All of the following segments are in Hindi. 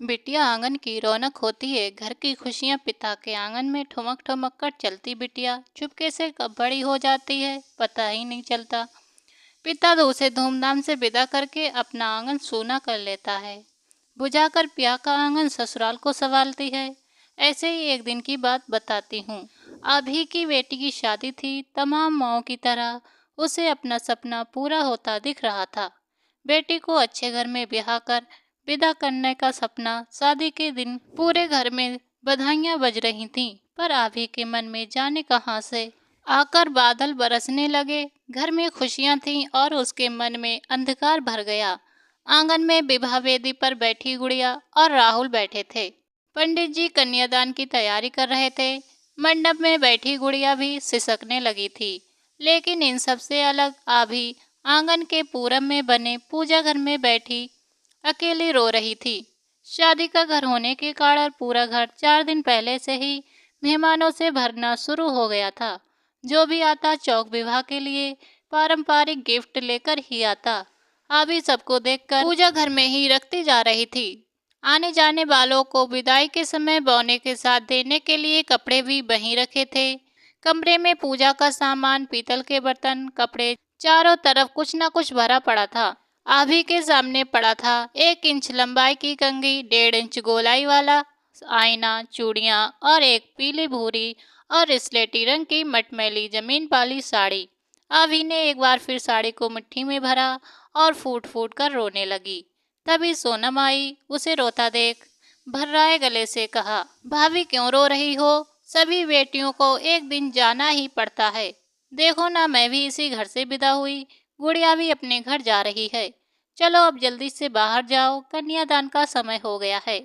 बिटिया आंगन की रौनक होती है, घर की खुशियां पिता के आंगन में ठुमक ठुमक कर चलती बिटिया चुपके से कब बड़ी हो जाती है पता ही नहीं चलता। पिता तो उसे धूमधाम से विदा करके अपना आंगन सूना कर लेता है। बुझाकर पिया का आंगन ससुराल को संभालती है। ऐसे ही एक दिन की बात बताती हूँ। अभी की बेटी की शादी थी। तमाम माओं की तरह उसे अपना सपना पूरा होता दिख रहा था। बेटी को अच्छे घर में ब्याह कर विदा करने का सपना। शादी के दिन पूरे घर में बधाइयां बज रही थीं, पर अभी के मन में जाने कहां से आकर बादल बरसने लगे। घर में खुशियां थीं और उसके मन में अंधकार भर गया। आंगन में विवाह वेदी पर बैठी गुड़िया और राहुल बैठे थे। पंडित जी कन्यादान की तैयारी कर रहे थे। मंडप में बैठी गुड़िया भी सिसकने लगी थी। लेकिन इन सब से अलग आभी आंगन के पूरब में बने पूजा घर में बैठी अकेली रो रही थी। शादी का घर होने के कारण पूरा घर 4 दिन पहले से ही मेहमानों से भरना शुरू हो गया था। जो भी आता चौक विवाह के लिए पारंपरिक गिफ्ट लेकर ही आता। अभी सबको देखकर पूजा घर में ही रखती जा रही थी। आने जाने वालों को विदाई के समय बौने के साथ देने के लिए कपड़े भी वहीं रखे थे। कमरे में पूजा का सामान, पीतल के बर्तन, कपड़े, चारों तरफ कुछ न कुछ भरा पड़ा था। आभी के सामने पड़ा था 1 इंच लंबाई की कंघी, 1.5 इंच गोलाई वाला आईना, चूड़ियां और एक पीली भूरी और स्लेटी रंग की मटमैली जमीन पाली साड़ी। आभी ने एक बार फिर साड़ी को मुट्ठी में भरा और फूट फूट कर रोने लगी। तभी सोनम आई। उसे रोता देख भर्राए गले से कहा, भाभी क्यों रो रही हो? सभी बेटियों को एक दिन जाना ही पड़ता है। देखो ना, मैं भी इसी घर से विदा हुई। गुड़िया भी अपने घर जा रही है। चलो अब जल्दी से बाहर जाओ, कन्यादान का समय हो गया है।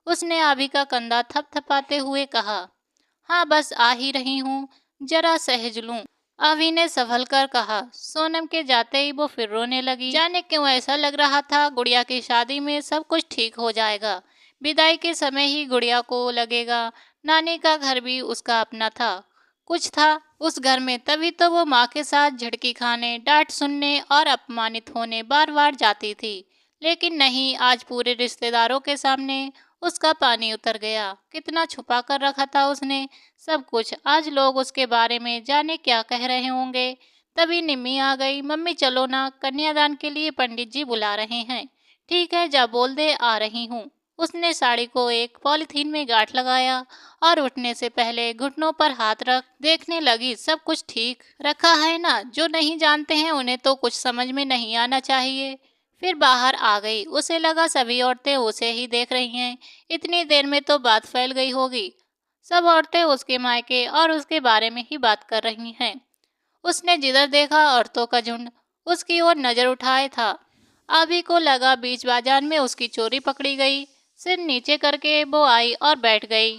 उसने आभी का कंधा थपथपाते हुए कहा। हाँ बस आ ही रही हूँ, जरा सहज लूं। आवी ने संभल कर कहा। सोनम के जाते ही वो फिर रोने लगी। जाने क्यों ऐसा लग रहा था गुड़िया की शादी में सब कुछ ठीक हो जाएगा। विदाई के समय ही गुड़िया को लगेगा नानी का घर भी उसका अपना था। कुछ था उस घर में, तभी तो वो माँ के साथ झिड़की खाने, डांट सुनने और अपमानित होने बार बार जाती थी। लेकिन नहीं, आज पूरे रिश्तेदारों के सामने उसका पानी उतर गया। कितना छुपा कर रखा था उसने सब कुछ। आज लोग उसके बारे में जाने क्या कह रहे होंगे। तभी निम्मी आ गई। मम्मी चलो ना, कन्यादान के लिए पंडित जी बुला रहे हैं। ठीक है, जा बोल दे आ रही हूँ। उसने साड़ी को एक पॉलिथीन में गांठ लगाया और उठने से पहले घुटनों पर हाथ रख देखने लगी सब कुछ ठीक रखा है ना। जो नहीं जानते हैं उन्हें तो कुछ समझ में नहीं आना चाहिए। फिर बाहर आ गई। उसे लगा सभी औरतें उसे ही देख रही हैं। इतनी देर में तो बात फैल गई होगी। सब औरतें उसके मायके और उसके बारे में ही बात कर रही हैं। उसने जिधर देखा औरतों का झुंड उसकी ओर नजर उठाए था। अभी को लगा बीच बाजार में उसकी चोरी पकड़ी गई। सिर नीचे करके वो आई और बैठ गई।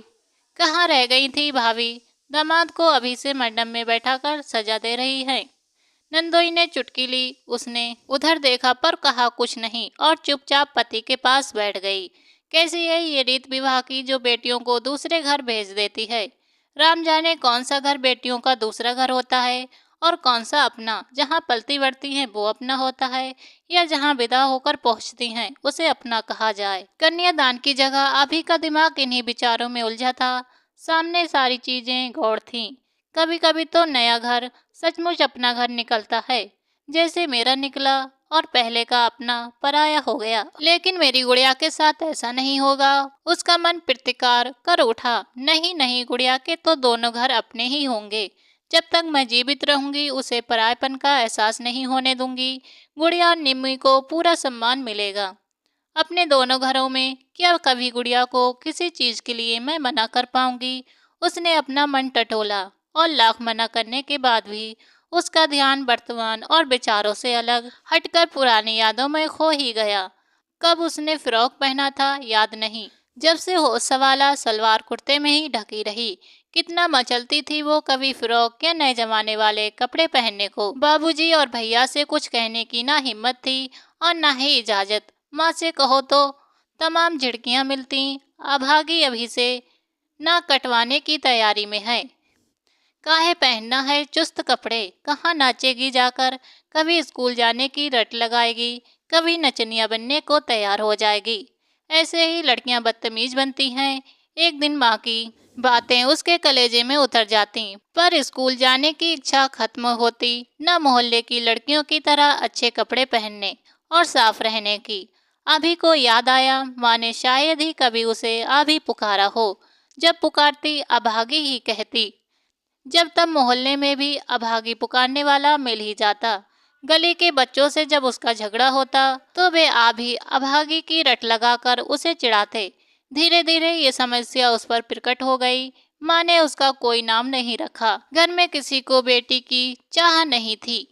कहाँ रह गई थी भाभी? दामाद को अभी से मंडप में बैठाकर सजा दे रही है। नंदोई ने चुटकी ली। उसने उधर देखा पर कहा कुछ नहीं और चुपचाप पति के पास बैठ गई। कैसी है ये रीत विवाह की जो बेटियों को दूसरे घर भेज देती है। राम जाने कौन सा घर बेटियों का दूसरा घर होता है और कौन सा अपना। जहाँ पलती बढ़ती हैं वो अपना होता है, या जहाँ विदा होकर पहुँचती हैं उसे अपना कहा जाए। कन्यादान की जगह अभी का दिमाग इन्हीं विचारों में उलझा था। सामने सारी चीजें गौड़ थीं। कभी कभी तो नया घर सचमुच अपना घर निकलता है, जैसे मेरा निकला और पहले का अपना पराया हो गया। लेकिन मेरी गुड़िया के साथ ऐसा नहीं होगा। उसका मन प्रतिकार कर उठा। नहीं नहीं, गुड़िया के तो दोनों घर अपने ही होंगे। जब तक मैं जीवित रहूंगी उसे परायपन का एहसास नहीं होने दूंगी। गुड़िया और निम्मी को पूरा सम्मान मिलेगा अपने दोनों घरों में। क्या कभी गुड़िया को किसी चीज के लिए मैं मना कर पाऊंगी? उसने अपना मन टटोला और लाख मना करने के बाद भी उसका ध्यान वर्तमान और विचारों से अलग हटकर पुरानी यादों में खो ही गया। कब उसने फ्रॉक पहना था याद नहीं। जब से होश संभाला सलवार कुर्ते में ही ढकी रही। कितना मचलती थी वो कभी फ्रॉक या नए जमाने वाले कपड़े पहनने को। बाबूजी और भैया से कुछ कहने की ना हिम्मत थी और ना ही इजाजत। माँ से कहो तो तमाम झिड़कियां मिलती। अभागी अभी से ना कटवाने की तैयारी में है। काहे पहनना है चुस्त कपड़े? कहाँ नाचेगी जाकर? कभी स्कूल जाने की रट लगाएगी, कभी नचनिया बनने को तैयार हो जाएगी। ऐसे ही लड़कियां बदतमीज बनती हैं। एक दिन माँ की बातें उसके कलेजे में उतर जाती, पर स्कूल जाने की इच्छा खत्म होती न मोहल्ले की लड़कियों की तरह अच्छे कपड़े पहनने और साफ रहने की। अभी को याद आया, माँ ने शायद ही कभी उसे अभी पुकारा हो। जब पुकारती अभागी ही कहती, जब तब मोहल्ले में भी अभागी पुकारने वाला मिल ही जाता। गली के बच्चों से जब उसका झगड़ा होता तो वे भी अभागी की रट लगाकर उसे चिढ़ाते। धीरे धीरे ये समस्या उस पर प्रकट हो गई। माँ ने उसका कोई नाम नहीं रखा। घर में किसी को बेटी की चाह नहीं थी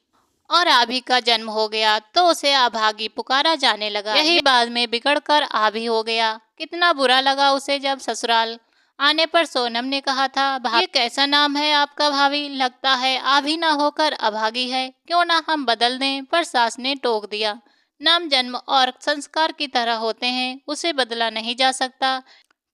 और आभी का जन्म हो गया तो उसे अभागी पुकारा जाने लगा। यही बाद में बिगड़कर आभी हो गया। कितना बुरा लगा उसे जब ससुराल आने पर सोनम ने कहा था, ये कैसा नाम है आपका भाभी, लगता है आभी ना होकर अभागी है, क्यों ना हम बदल दें। पर सास ने टोक दिया, नाम जन्म और संस्कार की तरह होते हैं, उसे बदला नहीं जा सकता।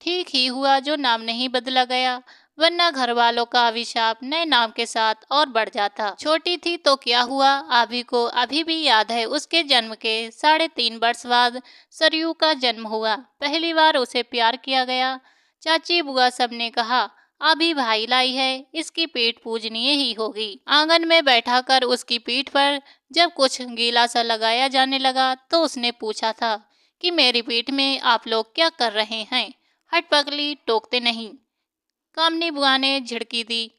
ठीक ही हुआ जो नाम नहीं बदला गया, वरना घर वालों का अभिशाप नए नाम के साथ और बढ़ जाता। छोटी थी तो क्या हुआ, आभी को अभी भी याद है उसके जन्म के 3.5 वर्ष बाद सरयू का जन्म हुआ। पहली बार उसे प्यार किया गया। चाची बुआ सब ने कहा, अभी भाई लाई है, इसकी पीठ पूजनीय ही होगी। आंगन में बैठाकर उसकी पीठ पर जब कुछ गीला सा लगाया जाने लगा तो उसने पूछा था कि मेरी पीठ में आप लोग क्या कर रहे हैं। हट पगली, टोकते नहीं। कामनी बुआ ने झिड़की दी,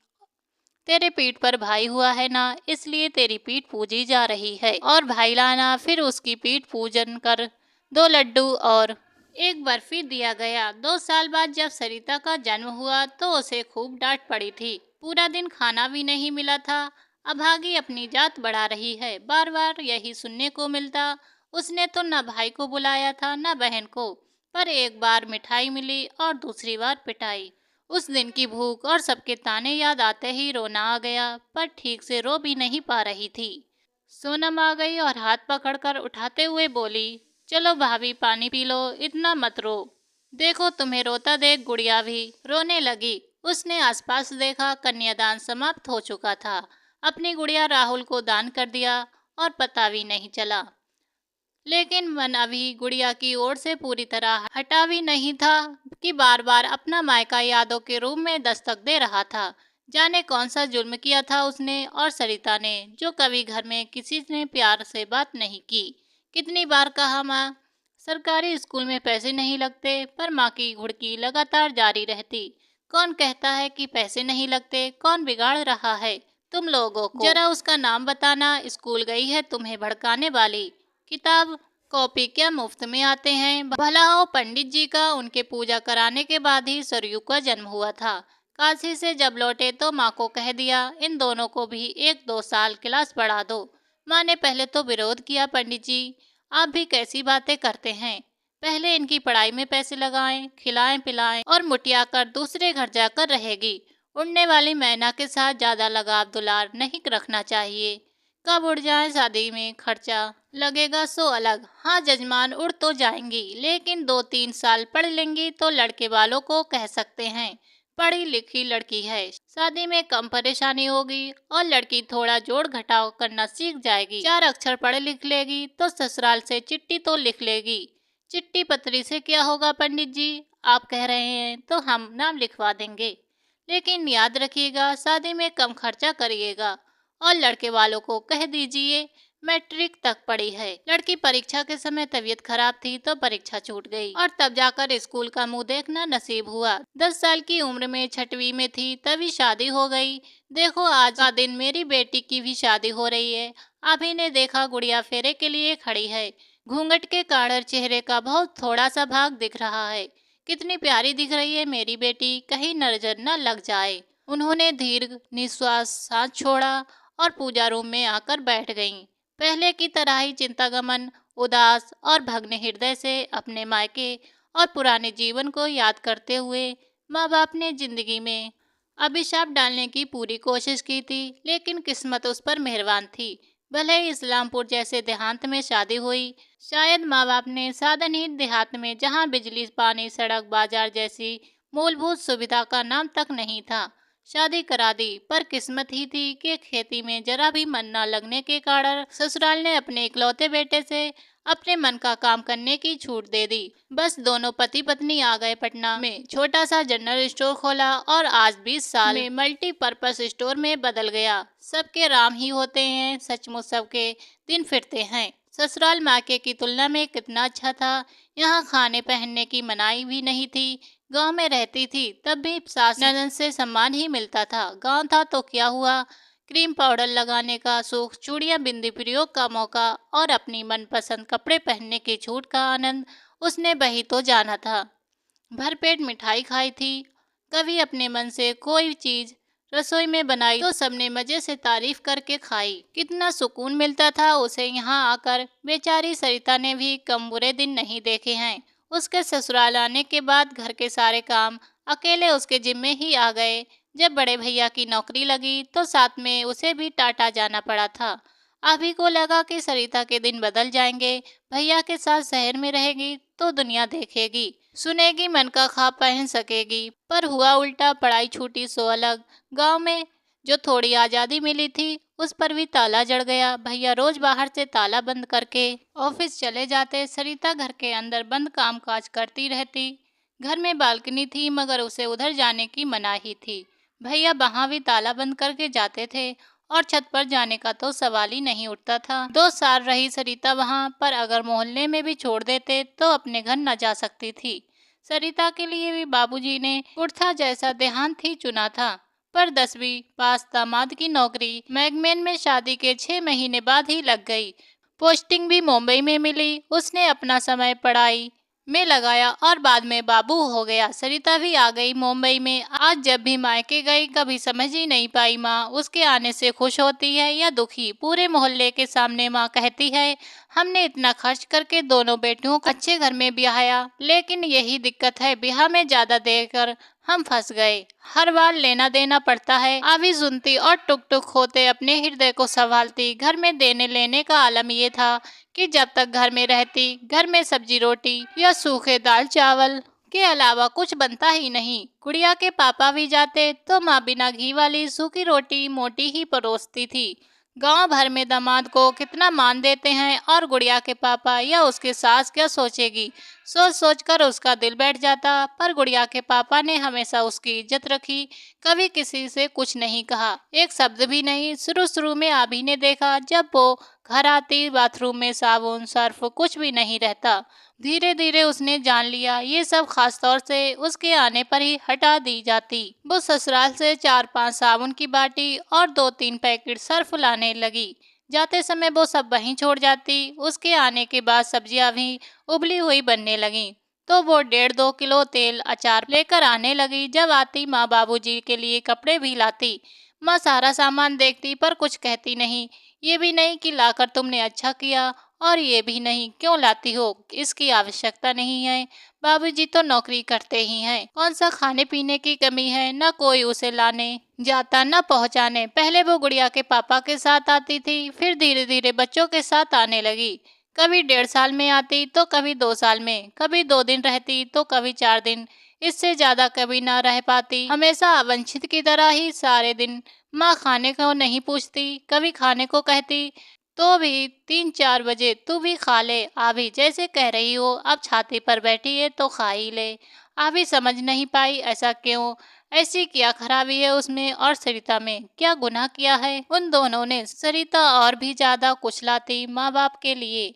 तेरे पीठ पर भाई हुआ है ना, इसलिए तेरी पीठ पूजी जा रही है। और भाई लाना, फिर उसकी पीठ पूजन कर 2 लड्डू और 1 बर्फी दिया गया। 2 साल बाद जब सरिता का जन्म हुआ तो उसे खूब डांट पड़ी थी। पूरा दिन खाना भी नहीं मिला था। अभागी अपनी जात बढ़ा रही है, बार बार यही सुनने को मिलता। उसने तो न भाई को बुलाया था न बहन को, पर एक बार मिठाई मिली और दूसरी बार पिटाई। उस दिन की भूख और सबके ताने याद आते ही रोना आ गया, पर ठीक से रो भी नहीं पा रही थी। सोनम आ गई और हाथ पकड़कर उठाते हुए बोली, चलो भाभी पानी पी लो, इतना मत रो। देखो तुम्हें रोता देख गुड़िया भी रोने लगी। उसने आसपास देखा, कन्यादान समाप्त हो चुका था। अपनी गुड़िया राहुल को दान कर दिया और पता भी नहीं चला। लेकिन मन अभी गुड़िया की ओर से पूरी तरह हटा भी नहीं था कि बार बार अपना मायका यादों के रूप में दस्तक दे रहा था। जाने कौन सा जुल्म किया था उसने और सरिता ने, जो कभी घर में किसी ने प्यार से बात नहीं की। कितनी बार कहा, माँ सरकारी स्कूल में पैसे नहीं लगते, पर माँ की घुड़की लगातार जारी रहती। कौन कहता है कि पैसे नहीं लगते, कौन बिगाड़ रहा है तुम लोगों को, जरा उसका नाम बताना। स्कूल गई है तुम्हें भड़काने वाली। किताब कॉपी क्या मुफ्त में आते हैं। भला हो पंडित जी का, उनके पूजा कराने के बाद ही सरयू का जन्म हुआ था। काशी से जब लौटे तो माँ को कह दिया, इन दोनों को भी 1-2 साल क्लास बढ़ा दो। माँ ने पहले तो विरोध किया, पंडित जी आप भी कैसी बातें करते हैं, पहले इनकी पढ़ाई में पैसे लगाएं, खिलाएं पिलाएं और मुटिया कर दूसरे घर जाकर रहेगी। उड़ने वाली मैना के साथ ज्यादा लगाव दुलार नहीं रखना चाहिए। कब उड़ जाए, शादी में खर्चा लगेगा सो अलग। हाँ जजमान उड़ तो जाएंगी, लेकिन 2-3 साल पढ़ लेंगी तो लड़के वालों को कह सकते हैं पढ़ी लिखी लड़की है। शादी में कम परेशानी होगी और लड़की थोड़ा जोड़ घटाव करना सीख जाएगी। 4 अक्षर पढ़ लिख लेगी तो ससुराल से चिट्ठी तो लिख लेगी। चिट्ठी पत्री से क्या होगा पंडित जी, आप कह रहे हैं तो हम नाम लिखवा देंगे, लेकिन याद रखिएगा शादी में कम खर्चा करिएगा। और लड़के वालों को कह दीजिए मैट्रिक तक पढ़ी है। लड़की परीक्षा के समय तबीयत खराब थी तो परीक्षा छूट गई और तब जाकर स्कूल का मुंह देखना नसीब हुआ। 10 साल की उम्र में 6वीं में थी तभी शादी हो गई। देखो आज का दिन मेरी बेटी की भी शादी हो रही है। अभी ने देखा गुड़िया फेरे के लिए खड़ी है। घूंघट के कारण चेहरे का बहुत थोड़ा सा भाग दिख रहा है। कितनी प्यारी दिख रही है मेरी बेटी, कहीं नजर न लग जाए। उन्होंने दीर्घ निश्वास सांस छोड़ा और पूजा रूम में आकर बैठ गईं। पहले की तरह ही चिंतागमन, उदास और भग्न हृदय से अपने मायके और पुराने जीवन को याद करते हुए माँ बाप ने जिंदगी में अभिशाप डालने की पूरी कोशिश की थी, लेकिन किस्मत उस पर मेहरबान थी। भले ही इस्लामपुर जैसे देहात में शादी हुई, शायद माँ बाप ने साधनहीन देहात में, जहाँ बिजली पानी सड़क बाजार जैसी मूलभूत सुविधा का नाम तक नहीं था, शादी करा दी। पर किस्मत ही थी कि खेती में जरा भी मन न लगने के कारण ससुराल ने अपने इकलौते बेटे से अपने मन का काम करने की छूट दे दी। बस दोनों पति पत्नी आ गए पटना में, छोटा सा जनरल स्टोर खोला और आज 20 साल में मल्टीपर्पस स्टोर में बदल गया। सबके राम ही होते हैं, सचमुच सबके दिन फिरते हैं। ससुराल मायके की तुलना में कितना अच्छा था। यहाँ खाने पहनने की मनाही भी नहीं थी। गांव में रहती थी तब भी सास ननद से सम्मान ही मिलता था। गांव था तो क्या हुआ, क्रीम पाउडर लगाने का सुख, चूड़ियां बिंदी प्रयोग का मौका और अपनी मनपसंद कपड़े पहनने की छूट का आनंद उसने वही तो जाना था। भरपेट मिठाई खाई थी। कभी अपने मन से कोई चीज रसोई में बनाई तो सबने मजे से तारीफ करके खाई। कितना सुकून मिलता था उसे यहाँ आकर। बेचारी सरिता ने भी कम बुरे दिन नहीं देखे हैं। उसके ससुराल आने के बाद घर के सारे काम अकेले उसके जिम्मे ही आ गए। जब बड़े भैया की नौकरी लगी तो साथ में उसे भी टाटा जाना पड़ा था। अभी को लगा कि सरिता के दिन बदल जाएंगे। भैया के साथ शहर में रहेगी तो दुनिया देखेगी, सुनेगी, मन का ख्वाब पहन सकेगी। पर हुआ उल्टा, पढ़ाई छूटी सो अलग। गांव में जो थोड़ी आज़ादी मिली थी उस पर भी ताला जड़ गया। भैया रोज बाहर से ताला बंद करके ऑफिस चले जाते। सरिता घर के अंदर बंद कामकाज करती रहती। घर में बालकनी थी मगर उसे उधर जाने की मनाही थी। भैया वहां भी ताला बंद करके जाते थे और छत पर जाने का तो सवाल ही नहीं उठता था। 2 साल रही सरिता वहां, पर अगर मोहल्ले में भी छोड़ देते तो अपने घर न जा सकती थी। सरिता के लिए भी बाबूजी ने कुर्था जैसा देहांत ही चुना था। पर 10वीं पास दामाद की नौकरी मैगमेन में शादी के 6 महीने बाद ही लग गई। पोस्टिंग भी मुंबई में मिली। उसने अपना समय पढ़ाई में लगाया और बाद में बाबू हो गया। सरिता भी आ गई मुंबई में। आज जब भी मायके गई कभी समझ ही नहीं पाई माँ उसके आने से खुश होती है या दुखी। पूरे मोहल्ले के सामने माँ कहती है, हमने इतना खर्च करके दोनों बेटियों को अच्छे घर में ब्याया, लेकिन यही दिक्कत है, ब्याह में ज्यादा देकर हम फंस गए। हर बार लेना देना पड़ता है। अभी सुनती और टुक टुक होते अपने हृदय को संभालती। घर में देने लेने का आलम ये था कि जब तक घर में रहती घर में सब्जी रोटी या सूखे दाल चावल के अलावा कुछ बनता ही नहीं। गुड़िया के पापा भी जाते तो माँ बिना घी वाली सूखी रोटी मोटी ही परोसती थी। गांव भर में दामाद को कितना मान देते हैं और गुड़िया के पापा या उसके सास क्या सोचेगी, सोच सोच कर उसका दिल बैठ जाता। पर गुड़िया के पापा ने हमेशा उसकी इज्जत रखी, कभी किसी से कुछ नहीं कहा, एक शब्द भी नहीं। शुरू शुरू में अभी ने देखा जब वो घर आती बाथरूम में साबुन सर्फ कुछ भी नहीं रहता। धीरे धीरे उसने जान लिया ये सब खास तौर से उसके आने पर ही हटा दी जाती। वो ससुराल से 4-5 साबुन की बाटी और 2-3 पैकेट सर्फ लाने लगी। जाते समय वो सब वहीं छोड़ जाती। उसके आने के बाद सब्जियां भी उबली हुई बनने लगी तो वो 1.5-2 किलो तेल अचार लेकर आने लगी। जब आती माँ बाबूजी के लिए कपड़े भी लाती। माँ सारा सामान देखती पर कुछ कहती नहीं। ये भी नहीं कि लाकर तुमने अच्छा किया और ये भी नहीं क्यों लाती हो, इसकी आवश्यकता नहीं है, बाबूजी तो नौकरी करते ही हैं, कौन सा खाने पीने की कमी है। न कोई उसे लाने जाता न पहुंचाने। पहले वो गुड़िया के पापा के साथ आती थी, फिर धीरे धीरे बच्चों के साथ आने लगी। कभी 1.5 साल में आती तो कभी 2 साल में, कभी 2 दिन रहती तो कभी 4 दिन, इससे ज्यादा कभी ना रह पाती। हमेशा अवंचित की तरह ही सारे दिन। माँ खाने को नहीं पूछती, कभी खाने को कहती तो भी 3-4 बजे तू भी खा ले आभी, जैसे कह रही हो अब छाती पर बैठी है तो खा ही ले। आभी समझ नहीं पाई ऐसा क्यों, ऐसी क्या खराबी है उसमें और सरिता में, क्या गुनाह किया है उन दोनों ने। सरिता और भी ज्यादा कुचलाती माँ बाप के लिए,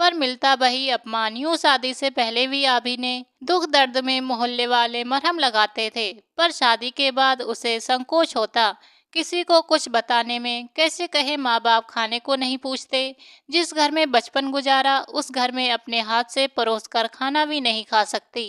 पर मिलता वही अपमान। यूं शादी से पहले भी आभी ने दुख दर्द में मोहल्ले वाले मरहम लगाते थे, पर शादी के बाद उसे संकोच होता किसी को कुछ बताने में। कैसे कहे माँ बाप खाने को नहीं पूछते। जिस घर में बचपन गुजारा उस घर में अपने हाथ से परोस कर खाना भी नहीं खा सकती।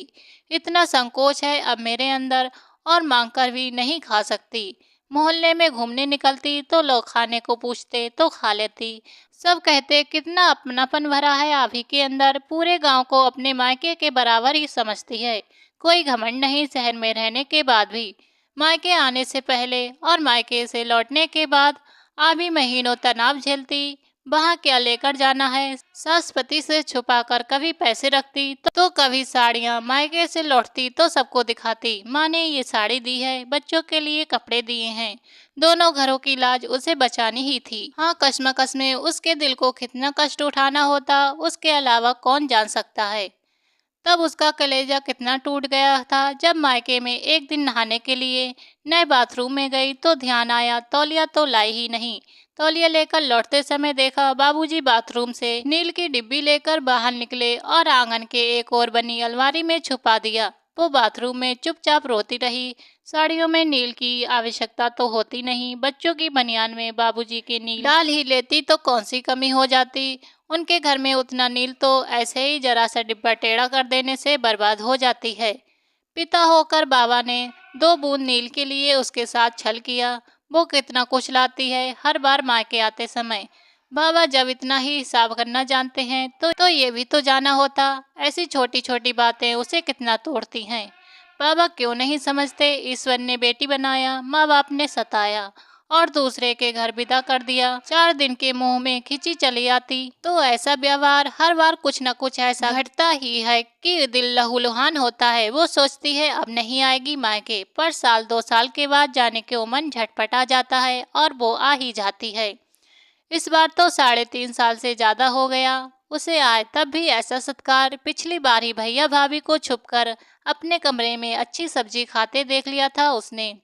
इतना संकोच है अब मेरे अंदर और मांग कर भी नहीं खा सकती। मोहल्ले में घूमने निकलती तो लोग खाने को पूछते तो खा लेती। सब कहते कितना अपनापन भरा है आभी के अंदर, पूरे गांव को अपने मायके के बराबर ही समझती है। कोई घमंड नहीं शहर में रहने के बाद भी। मायके आने से पहले और मायके से लौटने के बाद आभी महीनों तनाव झेलती। वहाँ क्या लेकर जाना है। सास पति से छुपाकर कभी पैसे रखती तो कभी साड़ियाँ मायके से लौटती तो सबको दिखाती, माँ ने ये साड़ी दी है, बच्चों के लिए कपड़े दिए हैं। दोनों घरों की लाज उसे बचानी ही थी। हाँ, कश्मकश में उसके दिल को कितना कष्ट उठाना होता, उसके अलावा कौन जान सकता है। तब उसका कलेजा कितना टूट गया था जब मायके में एक दिन नहाने के लिए नए बाथरूम में गई तो ध्यान आया तौलिया तो लाई ही नहीं। तौलिया लेकर लौटते समय देखा बाबूजी बाथरूम से नील की डिब्बी लेकर बाहर निकले और आंगन के एक और बनी अलमारी में छुपा दिया। वो बाथरूम में चुपचाप रोती रही। साड़ियों में नील की आवश्यकता तो होती नहीं, बच्चों की बनियान में बाबूजी के नील डाल ही लेती तो कौन सी कमी हो जाती। उनके घर में उतना नील तो ऐसे ही जरा सा डिब्बा टेढ़ा कर देने से बर्बाद हो जाती है। पिता होकर बाबा ने 2 बूंद नील के लिए उसके साथ छल किया। वो कितना कुछ लाती है हर बार मायके आते समय। बाबा जब इतना ही हिसाब करना जानते हैं तो ये भी तो जाना होता। ऐसी छोटी छोटी बातें उसे कितना तोड़ती हैं। बाबा क्यों नहीं समझते, ईश्वर ने बेटी बनाया, माँ बाप ने सताया और दूसरे के घर विदा कर दिया। 4 दिन के मुंह में खिंची चली आती तो ऐसा व्यवहार हर बार कुछ न कुछ ऐसा घटता ही है कि दिल लहूलुहान होता है। वो सोचती है अब नहीं आएगी मायके, पर साल 2 साल के बाद जाने के मन झटपटा जाता है और वो आ ही जाती है। इस बार तो 3.5 साल से ज्यादा हो गया उसे आए, तब भी ऐसा सत्कार। पिछली बार ही भैया भाभी को छुपकर अपने कमरे में अच्छी सब्जी खाते देख लिया था उसने।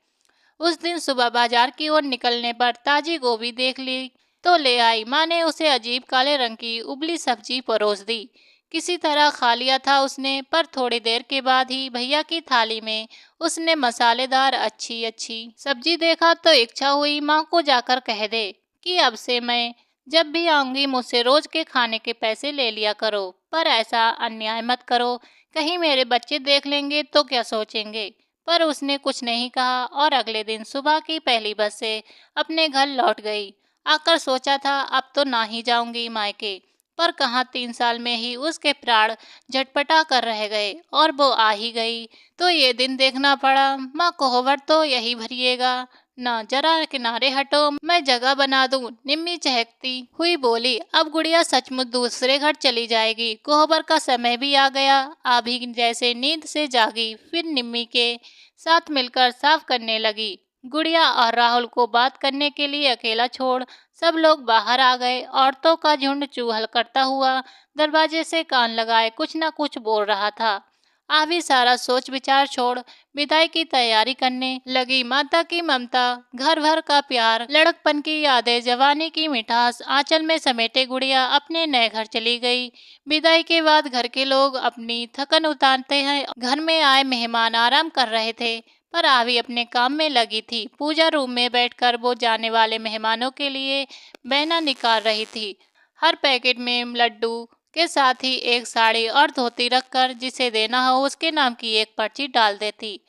उस दिन सुबह बाजार की ओर निकलने पर ताजी गोभी देख ली तो ले आई। माँ ने उसे अजीब काले रंग की उबली सब्जी परोस दी। किसी तरह खा लिया था उसने, पर थोड़ी देर के बाद ही भैया की थाली में उसने मसालेदार अच्छी अच्छी सब्जी देखा तो इच्छा हुई माँ को जाकर कह दे कि अब से मैं जब भी आऊंगी मुझसे रोज के खाने के पैसे ले लिया करो, पर ऐसा अन्याय मत करो, कहीं मेरे बच्चे देख लेंगे तो क्या सोचेंगे। पर उसने कुछ नहीं कहा और अगले दिन सुबह की पहली बस से अपने घर लौट गई। आकर सोचा था अब तो ना ही जाऊंगी मायके, पर कहाँ 3 साल में ही उसके प्राण झटपटा कर रह गए और वो आ ही गई तो ये दिन देखना पड़ा। माँ कोहबर तो यही भरिएगा ना, जरा किनारे हटो मैं जगह बना दूं। निम्मी चहकती हुई बोली, अब गुड़िया सचमुच दूसरे घर चली जाएगी। कोहबर का समय भी आ गया। अभी जैसे नींद से जागी फिर निम्मी के साथ मिलकर साफ करने लगी। गुड़िया और राहुल को बात करने के लिए अकेला छोड़ सब लोग बाहर आ गए। औरतों का झुंड चूहल करता हुआ दरवाजे से कान लगाए कुछ न कुछ बोल रहा था। आवी सारा सोच विचार छोड़ विदाई की तैयारी करने लगी। माता की ममता, घर भर का प्यार, लड़कपन की यादें, जवानी की मिठास आंचल में समेटे गुड़िया अपने नए घर चली गई। विदाई के बाद घर के लोग अपनी थकन उतारते हैं। घर में आए मेहमान आराम कर रहे थे, पर आवी अपने काम में लगी थी। पूजा रूम में बैठकर वो जाने वाले मेहमानों के लिए बैना निकाल रही थी। हर पैकेट में लड्डू के साथ ही एक साड़ी और धोती रखकर जिसे देना हो उसके नाम की एक पर्ची डाल देती।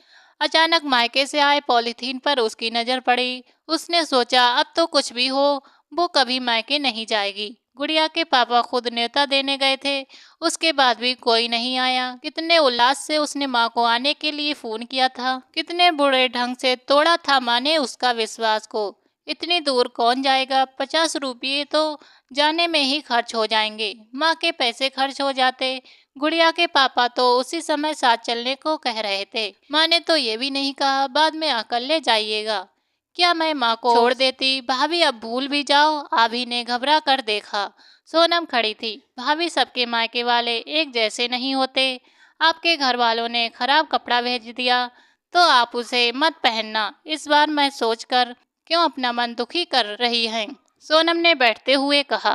अचानक मायके से आए पॉलीथीन पर उसकी नजर पड़ी। उसने सोचा अब तो कुछ भी हो वो कभी मायके नहीं जाएगी। गुड़िया के पापा खुद न्योता देने गए थे, उसके बाद भी कोई नहीं आया। कितने उल्लास से उसने माँ को आने के लिए फोन किया था, कितने बुरे ढंग से तोड़ा था माँ ने उसका विश्वास को। इतनी दूर कौन जाएगा, 50 रुपये तो जाने में ही खर्च हो जाएंगे। माँ के पैसे खर्च हो जाते। गुड़िया के पापा तो उसी समय साथ चलने को कह रहे थे। माँ ने तो ये भी नहीं कहा बाद में आकर ले जाइएगा। क्या मैं माँ को छोड़ देती? भाभी अब भूल भी जाओ। आभी ने घबरा कर देखा। सोनम खड़ी थी। भाभी सबके मायके वाले एक जैसे नहीं होते। आपके घर वालों ने खराब कपड़ा भेज दिया तो आप उसे मत पहनना। इस बार मैं सोचकर क्यों अपना मन दुखी कर रही हैं? सोनम ने बैठते हुए कहा।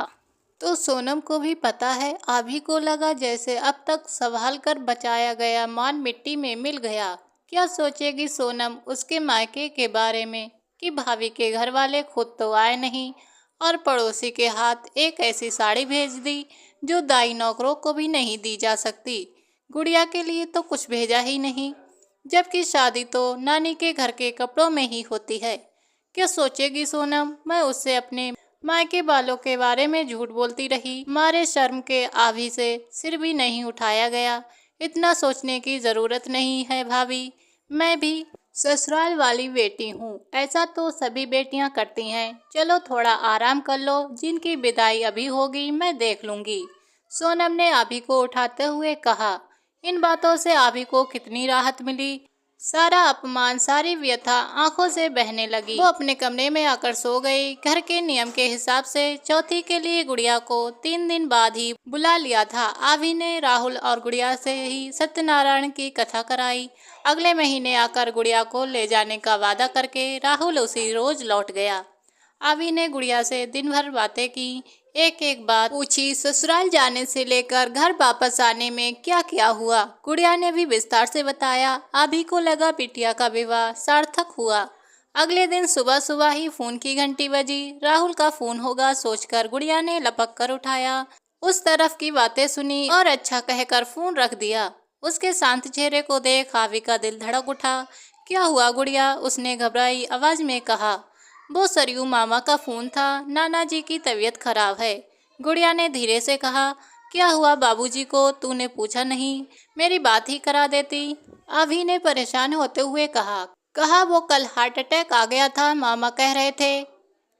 तो सोनम को भी पता है। आभी को लगा जैसे अब तक संभाल कर बचाया गया मान मिट्टी में मिल गया। क्या सोचेगी सोनम उसके मायके के बारे में कि भाभी के घर वाले खुद तो आए नहीं और पड़ोसी के हाथ एक ऐसी साड़ी भेज दी जो दाई नौकरों को भी नहीं दी जा सकती। गुड़िया के लिए तो कुछ भेजा ही नहीं, जबकि शादी तो नानी के घर के कपड़ों में ही होती है। क्या सोचेगी सोनम? मैं उससे अपने मायके वालों के बारे में झूठ बोलती रही। मारे शर्म के आभी से सिर भी नहीं उठाया गया। इतना सोचने की जरूरत नहीं है भाभी, मैं भी ससुराल वाली बेटी हूँ, ऐसा तो सभी बेटियाँ करती हैं। चलो थोड़ा आराम कर लो, जिनकी विदाई अभी होगी मैं देख लूँगी। सोनम ने आभि को उठाते हुए कहा। इन बातों से आभि को कितनी राहत मिली। सारा अपमान, सारी व्यथा आंखों से बहने लगी। वो अपने कमरे में आकर सो गई। घर के नियम के हिसाब से चौथी के लिए गुड़िया को 3 दिन बाद ही बुला लिया था। आभि ने राहुल और गुड़िया से ही सत्यनारायण की कथा कराई। अगले महीने आकर गुड़िया को ले जाने का वादा करके राहुल उसी रोज लौट गया। आभि ने गुड़िया से दिन भर बातें की, एक एक बात पूछी। ससुराल जाने से लेकर घर वापस आने में क्या क्या हुआ, गुड़िया ने भी विस्तार से बताया। आभि को लगा बिटिया का विवाह सार्थक हुआ। अगले दिन सुबह सुबह ही फोन की घंटी बजी। राहुल का फोन होगा सोचकर गुड़िया ने लपक कर उठाया। उस तरफ की बातें सुनी और अच्छा कहकर फोन रख दिया। उसके शांत चेहरे को देख आभि का दिल धड़क उठा। क्या हुआ गुड़िया, उसने घबराई आवाज में कहा। वो सरयू मामा का फोन था, नाना जी की तबीयत खराब है। गुड़िया ने धीरे से कहा। क्या हुआ बाबूजी को, तूने पूछा नहीं, मेरी बात ही करा देती। आभि ने परेशान होते हुए कहा वो कल हार्ट अटैक आ गया था, मामा कह रहे थे।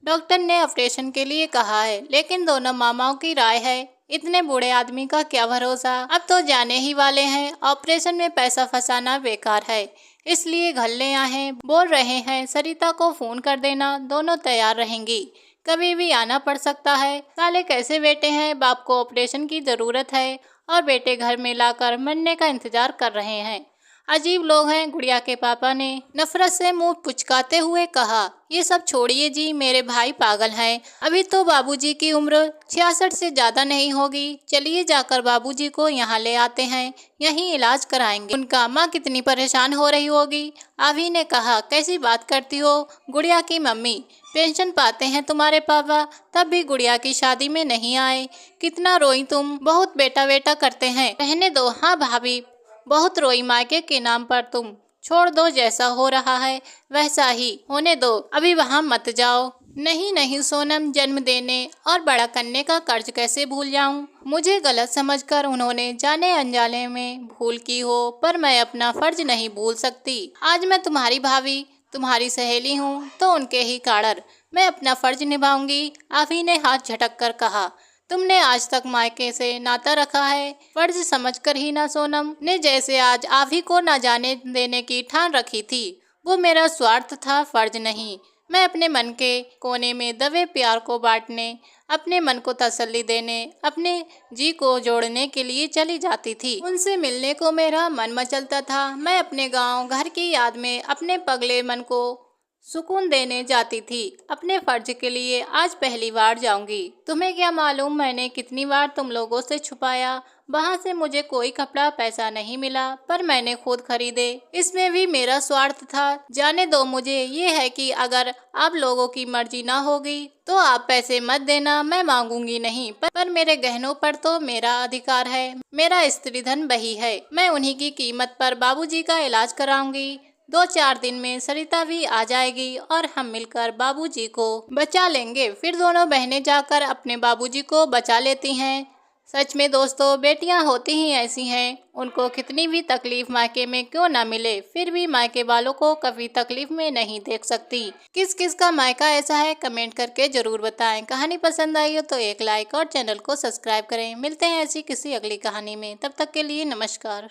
डॉक्टर ने ऑपरेशन के लिए कहा है, लेकिन दोनों मामाओं की राय है। इतने बूढ़े आदमी का क्या भरोसा, अब तो जाने ही वाले हैं। ऑपरेशन में पैसा फंसाना बेकार है, इसलिए घर ले आए हैं। बोल रहे हैं सरिता को फोन कर देना, दोनों तैयार रहेंगी, कभी भी आना पड़ सकता है। साले कैसे बेटे हैं, बाप को ऑपरेशन की जरूरत है और बेटे घर में लाकर मरने का इंतजार कर रहे हैं। अजीब लोग हैं, गुड़िया के पापा ने नफरत से मुंह पुचकाते हुए कहा। ये सब छोड़िए जी, मेरे भाई पागल हैं। अभी तो बाबूजी की उम्र 66 से ज्यादा नहीं होगी। चलिए जाकर बाबूजी को यहाँ ले आते हैं, यहीं इलाज कराएंगे। उनका माँ कितनी परेशान हो रही होगी। आभि ने कहा। कैसी बात करती हो, गुड़िया की मम्मी पेंशन पाते हैं तुम्हारे पापा, तब भी गुड़िया की शादी में नहीं आए। कितना रोई तुम, बहुत बेटा बेटा करते हैं। रहने दो। हाँ भाभी, बहुत रोई मायके के नाम पर तुम। छोड़ दो, जैसा हो रहा है वैसा ही होने दो, अभी वहाँ मत जाओ। नहीं नहीं सोनम, जन्म देने और बड़ा करने का कर्ज कैसे भूल जाऊं। मुझे गलत समझकर उन्होंने जाने अनजाने में भूल की हो, पर मैं अपना फर्ज नहीं भूल सकती। आज मैं तुम्हारी भाभी, तुम्हारी सहेली हूँ, तो उनके ही कारण मैं अपना फर्ज निभाऊंगी। आभि ने हाथ झटक कर कहा। तुमने आज तक मायके से नाता रखा है, फर्ज समझकर ही ना। सोनम ने जैसे आज आभि को ना जाने देने की ठान रखी थी। वो मेरा स्वार्थ था, फर्ज नहीं। मैं अपने मन के कोने में दबे प्यार को बांटने, अपने मन को तसल्ली देने, अपने जी को जोड़ने के लिए चली जाती थी। उनसे मिलने को मेरा मन मचलता था। मैं अपने गांव घर की याद में अपने पगले मन को सुकून देने जाती थी। अपने फर्ज के लिए आज पहली बार जाऊंगी। तुम्हें क्या मालूम मैंने कितनी बार तुम लोगों से छुपाया। वहाँ से मुझे कोई कपड़ा पैसा नहीं मिला, पर मैंने खुद खरीदे। इसमें भी मेरा स्वार्थ था। जाने दो मुझे। ये है कि अगर आप लोगों की मर्जी ना होगी तो आप पैसे मत देना, मैं मांगूंगी नहीं, पर मेरे गहनों पर तो मेरा अधिकार है। मेरा स्त्री धन वही है। मैं उन्हीं की कीमत पर बाबूजी का इलाज कराऊंगी। 2-4 दिन में सरिता भी आ जाएगी और हम मिलकर बाबूजी को बचा लेंगे। फिर दोनों बहनें जाकर अपने बाबूजी को बचा लेती हैं। सच में दोस्तों, बेटियां होती ही ऐसी हैं। उनको कितनी भी तकलीफ मायके में क्यों ना मिले, फिर भी मायके वालों को कभी तकलीफ में नहीं देख सकती। किस किस का मायका ऐसा है, कमेंट करके जरूर बताएं। कहानी पसंद आई हो तो एक लाइक और चैनल को सब्सक्राइब करें। मिलते हैं ऐसी किसी अगली कहानी में, तब तक के लिए नमस्कार।